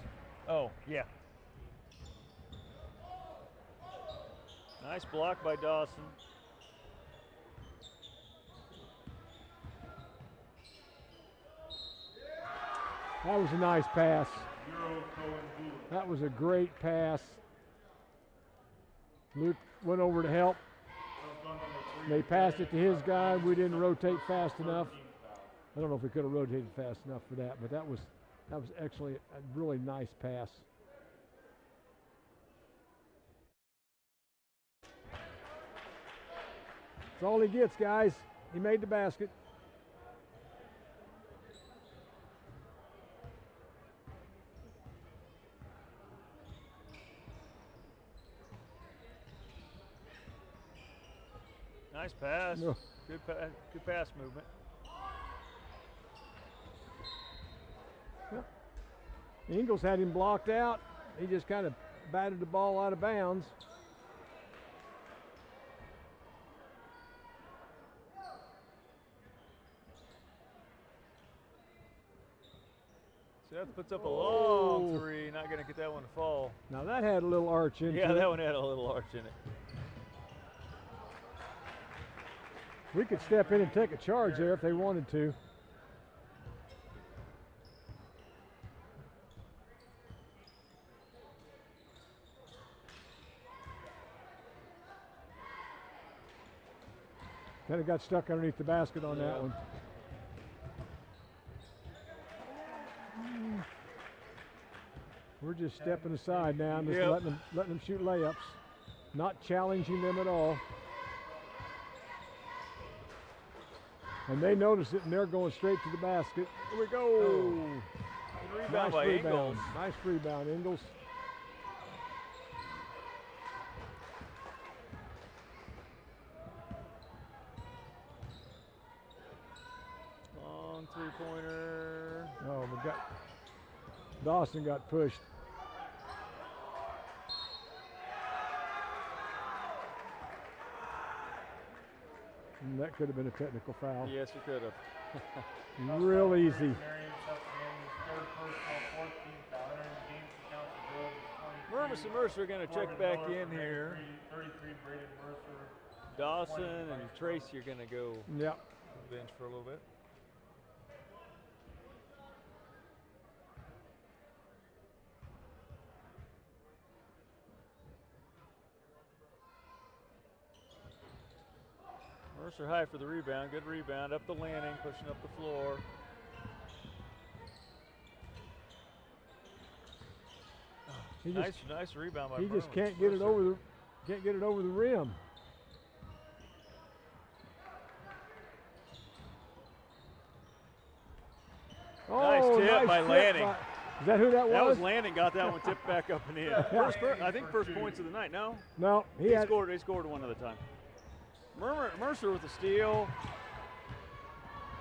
Oh, yeah. Nice block by Dawson. That was a nice pass. That was a great pass. Luke went over to help. They passed it to his guy. We didn't rotate fast enough. I don't know if we could have rotated fast enough for that, but that was actually a really nice pass. That's all he gets, guys. He made the basket. Nice pass. No. Good pass movement. Ingles had him blocked out. He just kind of batted the ball out of bounds. Seth puts up a long three. Not going to get that one to fall. Now that had a little arch in it. Yeah, that one had a little arch in it. We could step in and take a charge there if they wanted to. Kind of got stuck underneath the basket on that one. We're just stepping aside now and just letting them shoot layups, not challenging them at all. And they notice it and they're going straight to the basket. Here we go. Oh. Rebound Nice by rebound. Ingles. Nice rebound, Ingles. Long three-pointer. Oh, Dawson got pushed. And that could have been a technical foul. Yes, it could have. Real easy. Marion suffers his third personal, 14th foul. Entering the game for Council Grove is 23. Murmas and Mercer are going to check back in here. 33, Braden Mercer. Dawson and Tracy are going to go Yep. to the bench for a little bit. Mercer high for the rebound. Good rebound. Up the landing, pushing up the floor. Nice rebound by He just Mercer. can't get it over the rim. Nice tip by Lanning. Is that who that was? That was Lanning. Got that one tipped back up and in. I think first points of the night. No, No, he scored one at a time. Mercer with the steal.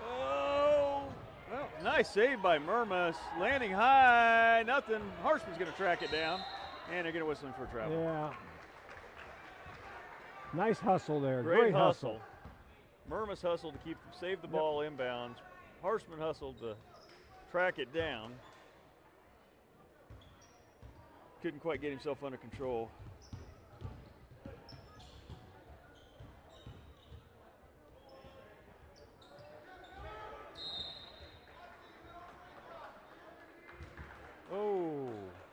Oh, well, nice save by Murmas. Landing high, nothing. Harshman's going to track it down, and they're going to whistle him for travel. Yeah. Nice hustle there. Great hustle. Murmas hustled to save the ball inbounds. Harshman hustled to track it down. Couldn't quite get himself under control. Oh.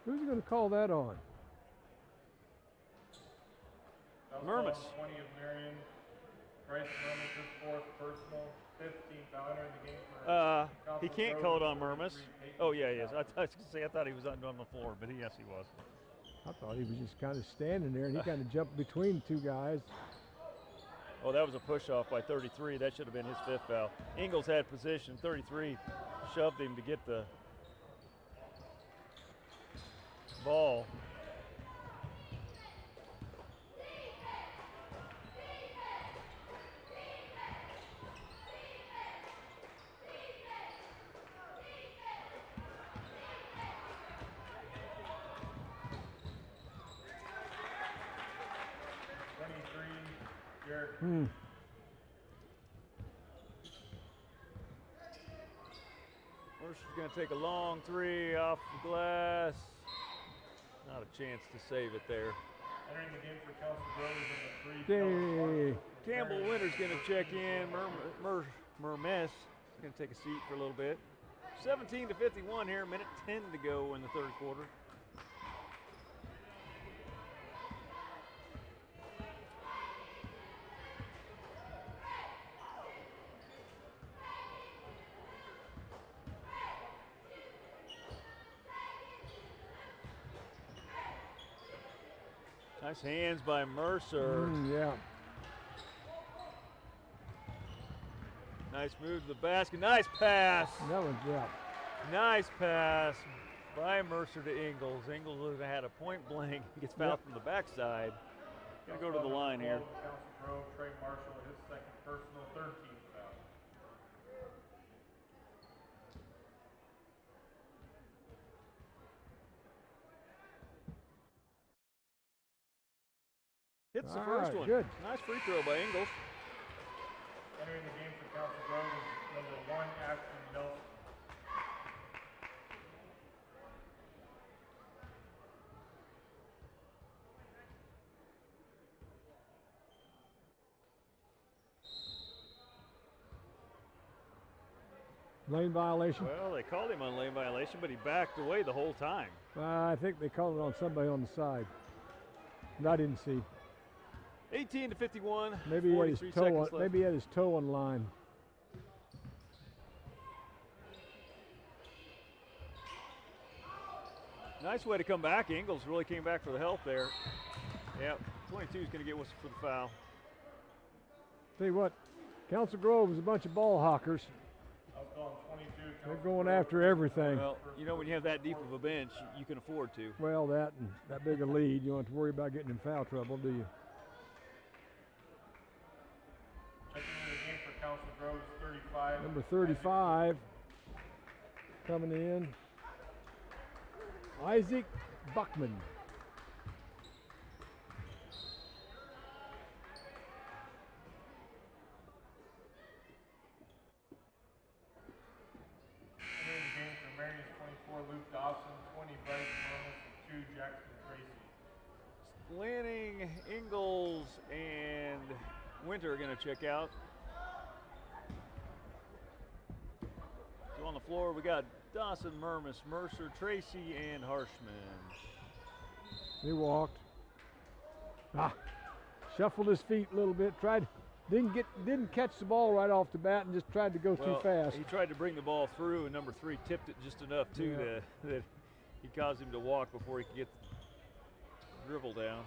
Who's going to call that on? Murmas. 20 of Marion. Bryce Murmas, his fourth personal, 15th foul. Entering the game for He can't call it on Murmas. Oh yeah, he is. I was going to say I thought he was on the floor, but yes, he was. I thought he was just kind of standing there, and he kind of jumped between two guys. Oh, that was a push-off by 33. That should have been his fifth foul. Ingles had position. 33 shoved him to get the ball. Mercer's going to take a long three off the glass. Not a chance to save it there. Entering the game for Council Grove is number 3. Campbell Winter's going to check in. Murmes is going to take a seat for a little bit. 17-51 here, minute 10 to go in the third quarter. Nice hands by Mercer. Yeah. Nice move to the basket. Nice pass. That was, yeah. Nice pass by Mercer to Ingles. Ingles would have had a point blank. He gets fouled from the backside. Gonna go to the line here. Council Grove, Trey Marshall, his second personal, 13th foul. Hits the All first right, one. good. Nice free throw by Ingles. Entering the game for Council Grove is number 1, Ashton Nelson. Lane violation. Well, they called him on lane violation, but he backed away the whole time. I think they called it on somebody on the side. I didn't see. 18-51. Maybe he had his 43 toe seconds on, left. maybe he had his toe on line. Nice way to come back. Ingles really came back for the help there. Yep, 22 is going to get whistled for the foul. Tell you what, Council Grove is a bunch of ball hawkers. I was calling 22. They're going after everything. Well, you know, when you have that deep of a bench, you can afford to. Well, that and that big a lead, you don't have to worry about getting in foul trouble, do you? Checking into the game for Council Grove is 35. Number 35 coming in, Isaac Buckman. Entering the game for Marion is 24, Luke Dawson, 20, Bryce Mermis, and 2, Jackson Tracy. Lanning, Ingles, and Winter are going to check out. So on the floor, we got Dawson, Mermis, Mercer, Tracy, and Harshman. He walked. Shuffled his feet a little bit. Didn't catch the ball right off the bat and just tried to go too fast. He tried to bring the ball through, and number 3 tipped it just enough too that he caused him to walk before he could get the dribble down.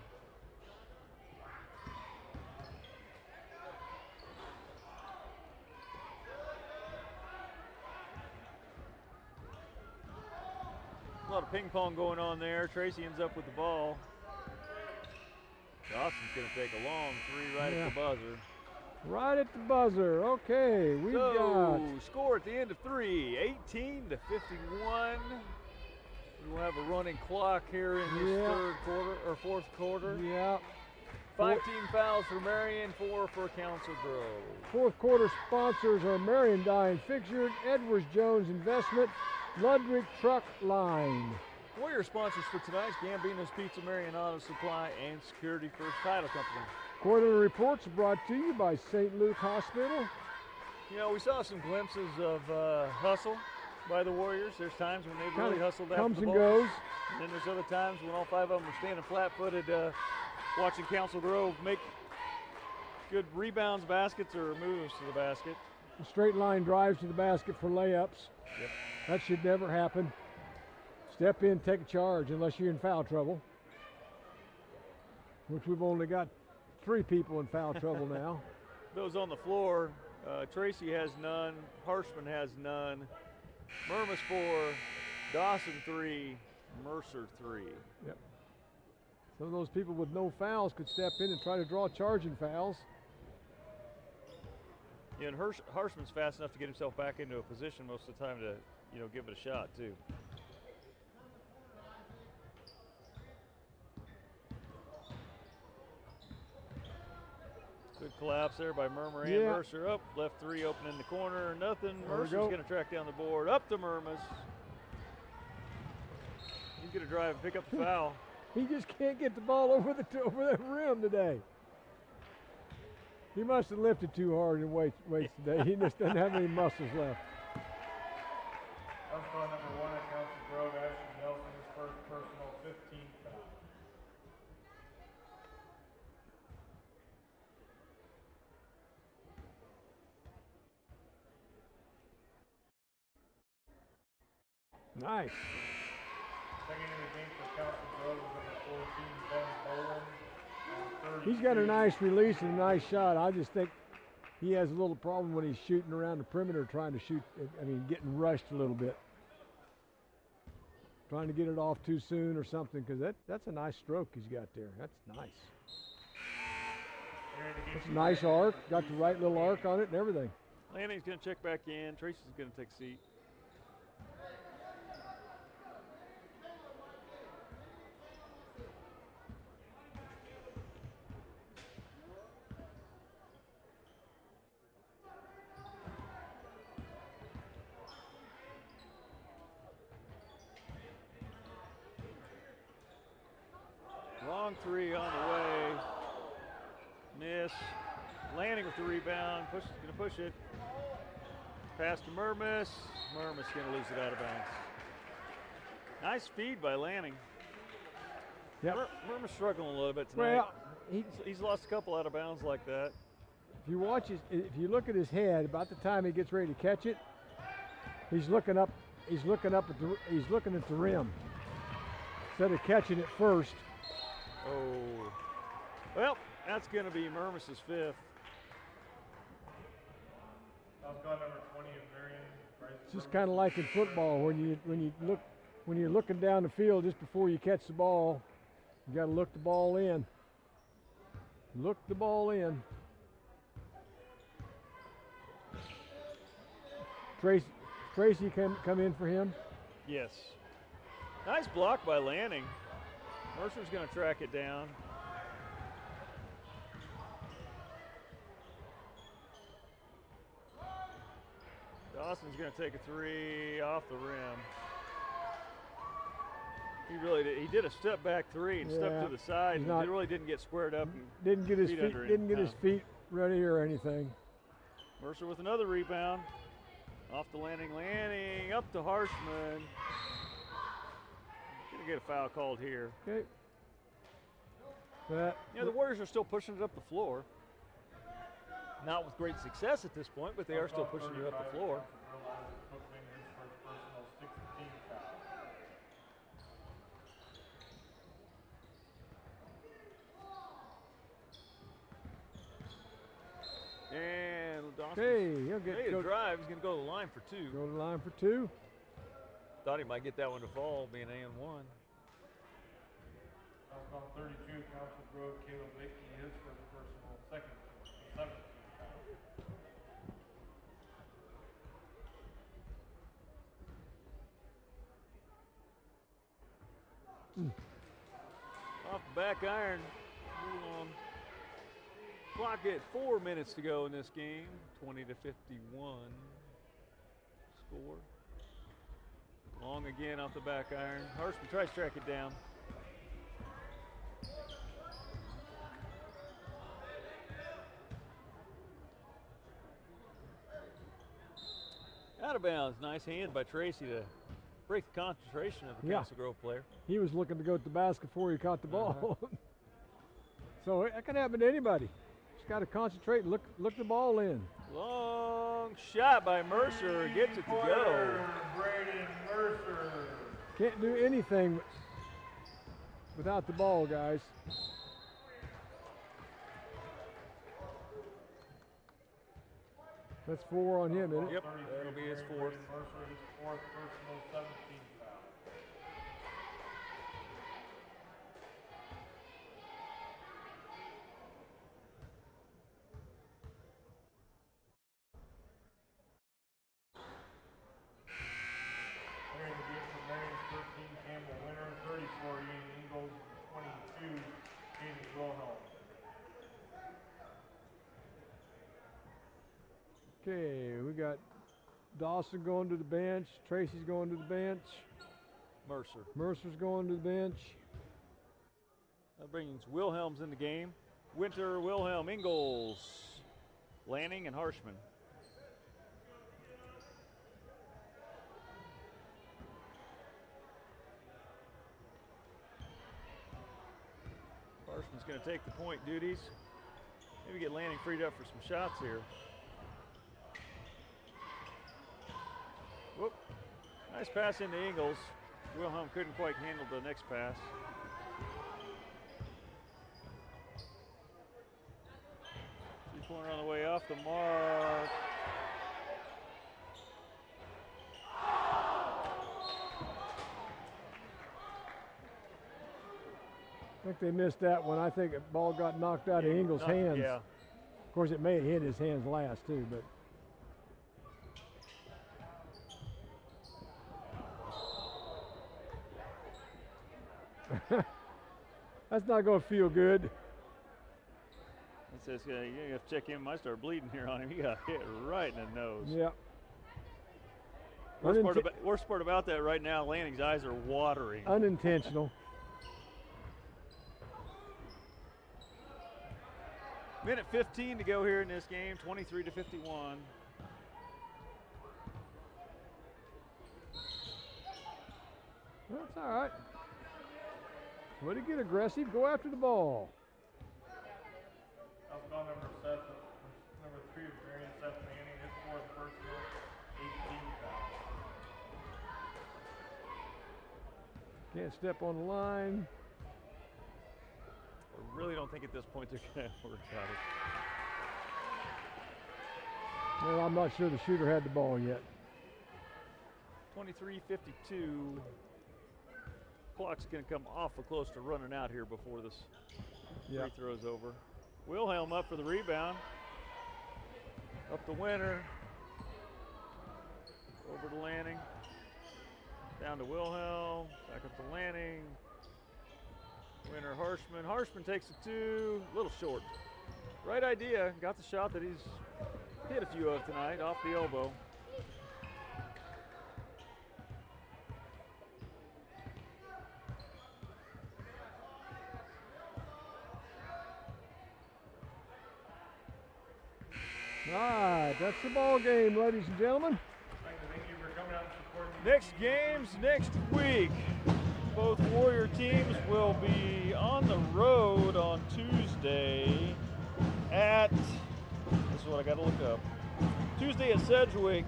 A lot of ping pong going on there. Tracy ends up with the ball. Dawson's going to take a long 3 right at the buzzer. Right at the buzzer. Okay, we've got Score at the end of 3, 18-51. We will have a running clock here in this third quarter or fourth quarter. Yeah. 5 team fouls for Marion, 4 for Council Grove. Fourth quarter sponsors are Marion Dye and Fixture, Edwards Jones Investment, Ludwig Truck Line. Warrior sponsors for tonight's Gambino's Pizza, Marion Auto Supply, and Security First Title Company. Quarterly reports brought to you by St. Luke Hospital. You know, we saw some glimpses of hustle by the Warriors. There's times when they really hustled after Comes the and ball. goes. And then there's other times when all 5 of them are standing flat-footed watching Council Grove make good rebounds, baskets, or moves to the basket. Straight line drives to the basket for layups. Yep. That should never happen. Step in, take a charge unless you're in foul trouble. Which we've only got 3 people in foul trouble now. Those on the floor, Tracy has none, Harshman has none, Mermis 4, Dawson 3, Mercer 3. Yep. Some of those people with no fouls could step in and try to draw charging fouls. Yeah, and Harshman's fast enough to get himself back into a position most of the time to, you know, give it a shot too. Good collapse there by Murmur and Mercer. Up, left 3 open in the corner, nothing. Mercer's going to track down the board. Up to Murmis. He's going to drive and pick up the foul. He just can't get the ball over that rim today. He must have lifted too hard in weights today. He just doesn't have any muscles left. That's foul number 1 at Council Grove. Ashton Nelson, his first personal 15th foul. Nice. Second in the game for Council Grove is number 14, Ben Bowen. He's got a nice release and a nice shot. I just think he has a little problem when he's shooting around the perimeter, trying to shoot, getting rushed a little bit. Trying to get it off too soon or something, because that's a nice stroke he's got there. That's nice. That's a nice arc. Got the right little arc on it and everything. Lanning's going to check back in. Tracy's going to take a seat. Long 3 on the way. Miss. Lanning with the rebound. Going to push it. Pass to Murmis. Murmis going to lose it out of bounds. Nice feed by Lanning. Yep. Murmis struggling a little bit tonight. Well, He's lost a couple out of bounds like that. If you watch if you look at his head, about the time he gets ready to catch it, he's looking up. He's looking at the rim instead of catching it first. Oh, well, that's going to be Murmis's 5th. Foul squad number 20 of Marion. It's just kind of like in football when you're looking down the field just before you catch the ball, you got to look the ball in. Look the ball in. Tracy come in for him. Yes. Nice block by Lanning. Mercer's going to track it down. Dawson's going to take a 3 off the rim. He did a step back 3 and stepped to the side. And he really didn't get squared up. And didn't get his feet ready or anything. Mercer with another rebound. Off the Lanning, up to Harshman. Gonna get a foul called here. Okay. The Warriors are still pushing it up the floor. Not with great success at this point, but they are still pushing it up the floor. And Dawson, he'll get a drive. He's going to go to the line for 2. Go to the line for 2. Thought he might get that one to fall, being and 1. Foul 32, Council Grove, Caleb Lakey, his first personal, second, 7th foul. Off the back iron. Move on. Clock at 4 minutes to go in this game. 20-51 score. Long again off the back iron. Harshman tries to track it down. Out of bounds. Nice hand by Tracy to break the concentration of the Castle Grove player. He was looking to go to the basket before he caught the ball. So that can happen to anybody. Just got to concentrate and look the ball in. Long shot by Mercer. Gets it to go. Braden Mercer. Can't do anything without the ball, guys. That's 4 on him, isn't it? Yep, that'll be his 4th. Mercer, his 4th personal, 17th foul. Marion to get for Marion's 13, Campbell winner, 34, Ian Ingalls, 22, James Wilhelm. Okay, we got Dawson going to the bench. Tracy's going to the bench. Mercer's going to the bench. That brings Wilhelms in the game. Winter, Wilhelm, Ingalls, Lanning, and Harshman. Harshman's going to take the point duties. Maybe get Lanning freed up for some shots here. Whoop. Nice pass into Ingalls. Wilhelm couldn't quite handle the next pass. Three-pointer on the way off the mark. I think they missed that one. I think the ball got knocked out of Ingalls' hands. Yeah. Of course, it may have hit his hands last too, but. That's not going to feel good. It says you have to check him. I start bleeding here on him. He got hit right in the nose. Yeah. Worst part about that right now, Lanning's eyes are watering. Unintentional. Minute 15 to go here in this game, 23-51. That's all right. Way to get aggressive. Go after the ball. Can't step on the line. I really don't think at this point they're going to work out it. Well, I'm not sure the shooter had the ball yet. 23:52. Clock's going to come awful close to running out here before this free throw's over. Wilhelm up for the rebound. Up the winner. Over to Lanning. Down to Wilhelm. Back up to Lanning. Winner Harshman. Harshman takes the two. A little short. Right idea. Got the shot that he's hit a few of tonight off the elbow. All right, that's the ball game, ladies and gentlemen. Thank you for coming out and supporting me. Next games next week. Both Warrior teams will be on the road on Tuesday at, this is what I got to look up, Tuesday at Sedgwick.